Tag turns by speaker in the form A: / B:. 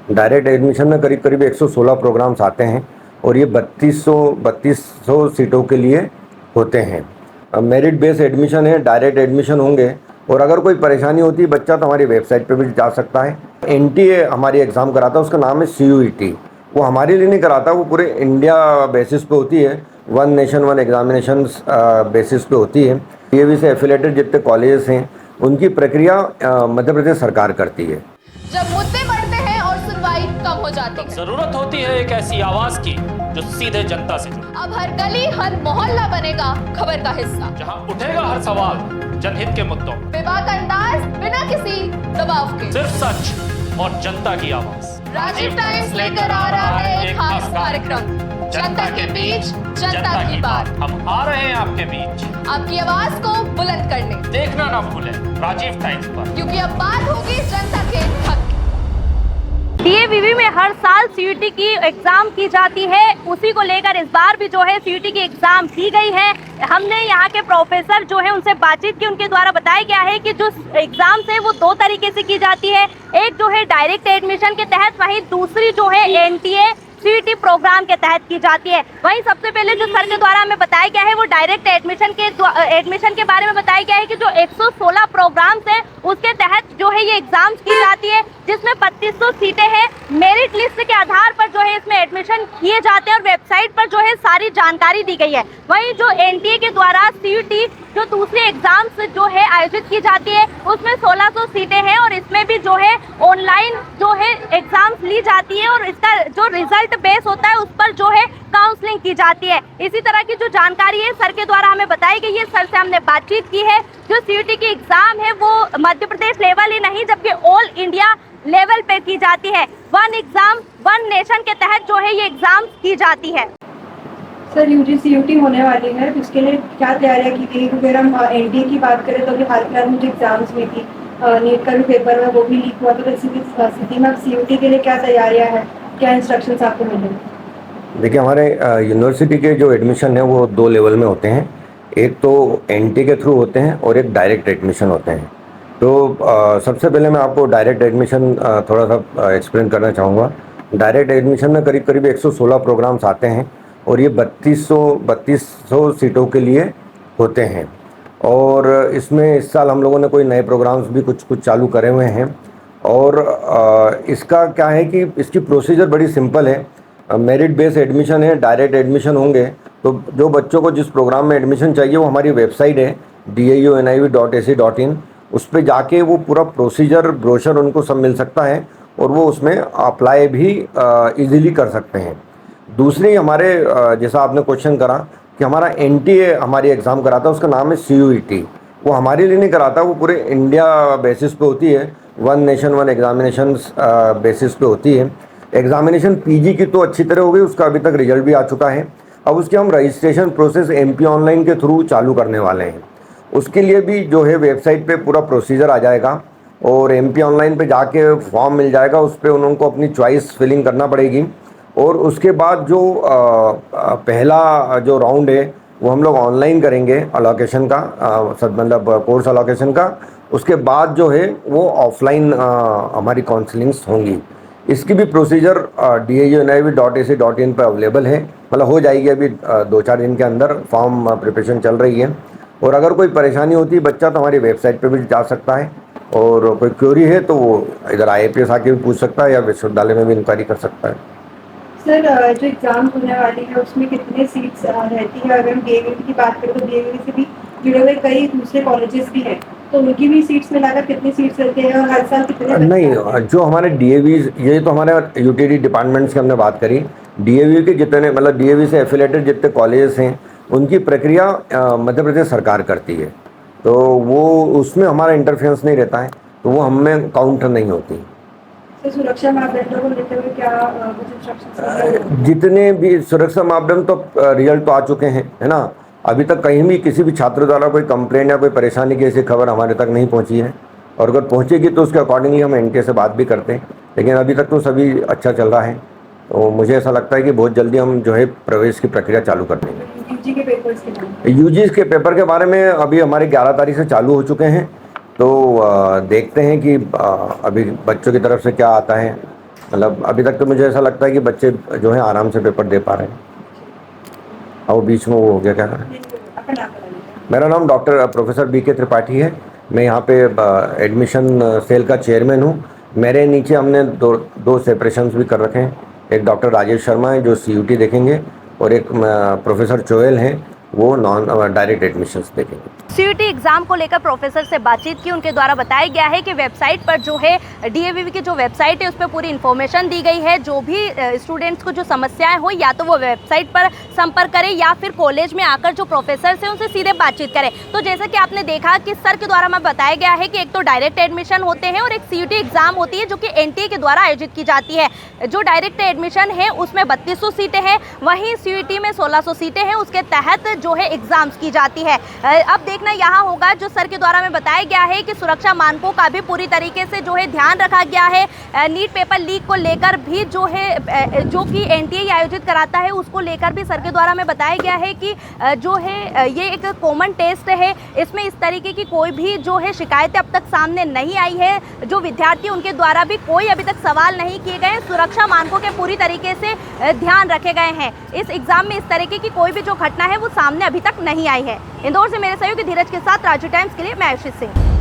A: Direct admission में करीब करीब 116 प्रोग्राम्स आते हैं और ये 3200 सीटों के लिए होते हैं। मेरिट बेस्ड एडमिशन है, डायरेक्ट एडमिशन होंगे। और अगर कोई परेशानी होती है बच्चा तो हमारी वेबसाइट पे भी जा सकता है। एनटीए हमारी एग्ज़ाम कराता है, उसका नाम है सीयूईटी। वो हमारे लिए नहीं कराता, वो पूरे इंडिया बेसिस पे होती है, one nation one examination basis पे होती है। डीएवी से एफिलेटेड जितने कॉलेजेस हैं उनकी प्रक्रिया मध्य प्रदेश सरकार करती है।
B: जब मुद्दे बढ़ते हैं और सुनवाई कम हो जाती है,
C: जरूरत होती है एक ऐसी आवाज की जो सीधे जनता से जुड़े।
B: अब हर गली हर मोहल्ला बनेगा खबर का हिस्सा,
C: जहां उठेगा हर सवाल जनहित के मुद्दों,
B: बेबाक अंदाज बिना किसी दबाव के,
C: सिर्फ सच और जनता की आवाज।
B: राजीव टाइम्स लेकर आ रहा है एक खास कार्यक्रम, जनता के बीच जनता की बात।
C: हम आ रहे हैं आपके बीच,
B: आपकी आवाज को बुलंद करने।
C: देखना ना भूलें राजीव टाइम्स पर,
B: क्योंकि अब बात होगी जनता के हक की।
D: डीएवीवी में हर साल सीयूटी की एग्जाम की जाती है, उसी को लेकर इस बार भी जो है सीयूटी की एग्जाम की गई है। हमने यहाँ के प्रोफेसर जो है उनसे बातचीत की, उनके द्वारा बताया गया है कि जो एग्जाम है वो दो तरीके से की जाती है। एक जो है डायरेक्ट एडमिशन के तहत, वहीं दूसरी जो है एनटीए सीयूटी प्रोग्राम के तहत की जाती है। वहीं सबसे पहले जो सर के द्वारा हमें बताया गया है वो डायरेक्ट एडमिशन के बारे में बताया गया है कि जो 116 प्रोग्राम्स हैं उसके तहत जो है ये एग्जाम्स की जाती है, जिसमें 3200 सीटें हैं। मेरिट लिस्ट के आधार पर जो है इसमें एडमिशन किए जाते हैं और वेबसाइट पर जो है सारी जानकारी दी गई है। वहीं जो एनटीए के द्वारा सीयूटी जो दूसरी एग्जाम्स जो है आयोजित की जाती है उसमें 1600 सीटें हैं और इसमें भी जो है ऑनलाइन जो है एग्जाम्स ली जाती है और इसका जो रिजल्ट बेस होता है उस पर जो है काउंसलिंग की जाती है। इसी तरह की जो जानकारी है सर के द्वारा हमें बताई गई है, सर से हमने बातचीत की है। जो सीयूटी की एग्जाम है वो मध्य प्रदेश लेवल ही नहीं जबकि ऑल इंडिया लेवल पे की जाती है। वन एग्जाम वन नेशन के तहत जो है ये एग्जाम की जाती है।
E: सर यूजीसीयूटी होने वाली है, उसके लिए क्या तैयारियां की गई? क्योंकि अगर हम एनडीए की बात करें तो अभी हाल फिलहाल में जो एग्जाम्स हुई थी, नीट का भी पेपर है वो भी लीक हुआ, तो इसी स्थिति में अब सीयूटी के लिए क्या तैयारियां हैं, क्या इंस्ट्रक्शंस आपको मिले?
A: देखिए, हमारे यूनिवर्सिटी के जो एडमिशन है वो दो लेवल में होते हैं। एक तो एनटीए के थ्रू होते हैं और एक डायरेक्ट एडमिशन होते हैं। तो सबसे पहले मैं आपको डायरेक्ट एडमिशन थोड़ा सा एक्सप्लेन करना चाहूँगा। डायरेक्ट एडमिशन में करीब करीब 116 प्रोग्राम्स आते हैं और ये 3200 सीटों के लिए होते हैं। और इसमें इस साल हम लोगों ने कोई नए प्रोग्राम्स भी कुछ चालू करे हुए हैं। और इसका क्या है कि इसकी प्रोसीजर बड़ी सिंपल है। मेरिट बेस्ड एडमिशन है, डायरेक्ट एडमिशन होंगे तो जो बच्चों को जिस प्रोग्राम में एडमिशन चाहिए वो हमारी वेबसाइट है daiuniv.ac.in, उस पर जाके वो पूरा प्रोसीजर ब्रोशर उनको सब मिल सकता है और वो उसमें अप्लाई भी इजीली कर सकते हैं। दूसरी हमारे जैसा आपने क्वेश्चन करा कि हमारा एनटीए हमारी एग्ज़ाम कराता है, उसका नाम है सीयूईटी। वो हमारे लिए नहीं कराता, वो पूरे इंडिया बेसिस पे होती है, one nation one examination basis पे होती है। एग्जामिनेशन पीजी की तो अच्छी तरह हो गई, उसका अभी तक रिजल्ट भी आ चुका है। अब उसके हम रजिस्ट्रेशन प्रोसेस एमपी ऑनलाइन के थ्रू चालू करने वाले हैं। उसके लिए भी जो है वेबसाइट पे पूरा प्रोसीजर आ जाएगा और एमपी ऑनलाइन पे जाके फॉर्म मिल जाएगा, उस पर उनको अपनी चॉइस फिलिंग करना पड़ेगी। और उसके बाद जो पहला जो राउंड है वो हम लोग ऑनलाइन करेंगे अलोकेशन का, मतलब कोर्स अलोकेशन का। उसके बाद जो है वो ऑफलाइन हमारी काउंसलिंग्स होंगी। इसकी भी प्रोसीजर daiuniv.ac.in पर अवेलेबल है, मतलब हो जाएगी अभी 2-4 दिन के अंदर। फॉर्म प्रिपरेशन चल रही है और अगर कोई परेशानी होती है बच्चा तो हमारी वेबसाइट पे भी जा सकता है और कोई क्वेरी है तो वो इधर IAPS आके भी पूछ सकता है या विश्वविद्यालय में भी इंक्वायरी कर सकता है।
E: सर जो एग्जाम होने वाली है उसमें कितने सीट्स रहती है? अगर हम डीएवीवी की बात करें तो डीएवीवी से भी जुड़े हुए कई दूसरे कॉलेजेस भी हैं, तो उनकी भी सीट्स मिलाकर कितनी सीट्स रहती है और हर साल कितने?
A: नहीं, जो हमारे डीएवी, ये तो हमारे यूटीडी डिपार्टमेंट्स की हमने बात करी। डीएवी के जितने मतलब डीएवी से एफिलेटेड जितने कॉलेजेस हैं उनकी प्रक्रिया मध्य प्रदेश सरकार करती है, तो वो उसमें हमारा इंटरफेरेंस नहीं रहता है, तो वो हमें काउंट नहीं होती।
E: सुरक्षा मापदंडों को लेते हुए क्या कुछ इंस्ट्रक्शंस? जितने
A: भी सुरक्षा मापदंड तो रिजल्ट तो आ चुके हैं, है ना। अभी तक कहीं भी किसी भी छात्र द्वारा कोई कंप्लेंट या कोई परेशानी की ऐसी खबर हमारे तक नहीं पहुंची है और अगर पहुंचेगी तो उसके अकॉर्डिंगली हम एनटीए से बात भी करते हैं। लेकिन अभी तक तो सभी अच्छा चल रहा है, तो मुझे ऐसा लगता है कि बहुत जल्दी हम जो है प्रवेश की प्रक्रिया चालू कर देंगे।
E: यूजी के पेपर्स के बारे में?
A: यूजी के पेपर के बारे में अभी हमारे 11 तारीख से चालू हो चुके हैं, तो देखते हैं कि अभी बच्चों की तरफ से क्या आता है। मतलब अभी तक तो मुझे ऐसा लगता है कि बच्चे जो हैं आराम से पेपर दे पा रहे हैं। और बीच में वो हो गया क्या है?
E: आपका नाम बताइए।
A: मेरा नाम डॉक्टर प्रोफेसर BK त्रिपाठी है। मैं यहाँ पे एडमिशन सेल का चेयरमैन हूँ। मेरे नीचे हमने दो सेपरेशंस भी कर रखे हैं। एक डॉक्टर राजेश शर्मा है जो CUT देखेंगे, और एक प्रोफेसर चोयल हैं, वो नॉन डायरेक्ट एडमिशन्स देखेंगे।
D: CUT एग्जाम को लेकर प्रोफेसर से बातचीत की, उनके द्वारा बताया गया है कि वेबसाइट पर जो है DAVV की जो वेबसाइट है उस पर पूरी इन्फॉर्मेशन दी गई है। जो भी स्टूडेंट्स को जो समस्याएं हो या तो वो वेबसाइट पर संपर्क करें या फिर कॉलेज में आकर जो प्रोफेसर से उनसे सीधे बातचीत करें। तो जैसा कि आपने देखा कि सर के द्वारा मैं बताया गया है कि एक तो डायरेक्ट एडमिशन होते हैं और एक CUT एग्जाम होती है जो कि NTA के द्वारा आयोजित की जाती है। जो डायरेक्ट एडमिशन है उसमें 3200 सीटें हैं, वहीं CUT में 1600 सीटें हैं। उसके तहत जो है एग्जाम्स की जाती है। अब देखना यहाँ होगा, जो सर के द्वारा में बताया गया है कि सुरक्षा मानकों का भी पूरी तरीके से जो है ध्यान रखा गया है। नीट पेपर लीक को लेकर भी जो है जो कि NTA आयोजित कराता है उसको लेकर भी सर के द्वारा में बताया गया है कि जो है ये एक कॉमन टेस्ट है, इसमें इस तरीके की कोई भी जो है शिकायतें अब तक सामने नहीं आई है। जो विद्यार्थी उनके द्वारा भी कोई अभी तक सवाल नहीं किए गए। सुरक्षा मानकों के पूरी तरीके से ध्यान रखे गए हैं। इस एग्जाम में इस तरीके की कोई भी जो घटना है वो सामने अभी तक नहीं आई है। इंदौर से मेरे सहयोगी धीरज के साथ राजू टाइम्स के लिए मैं आशीष सिंह।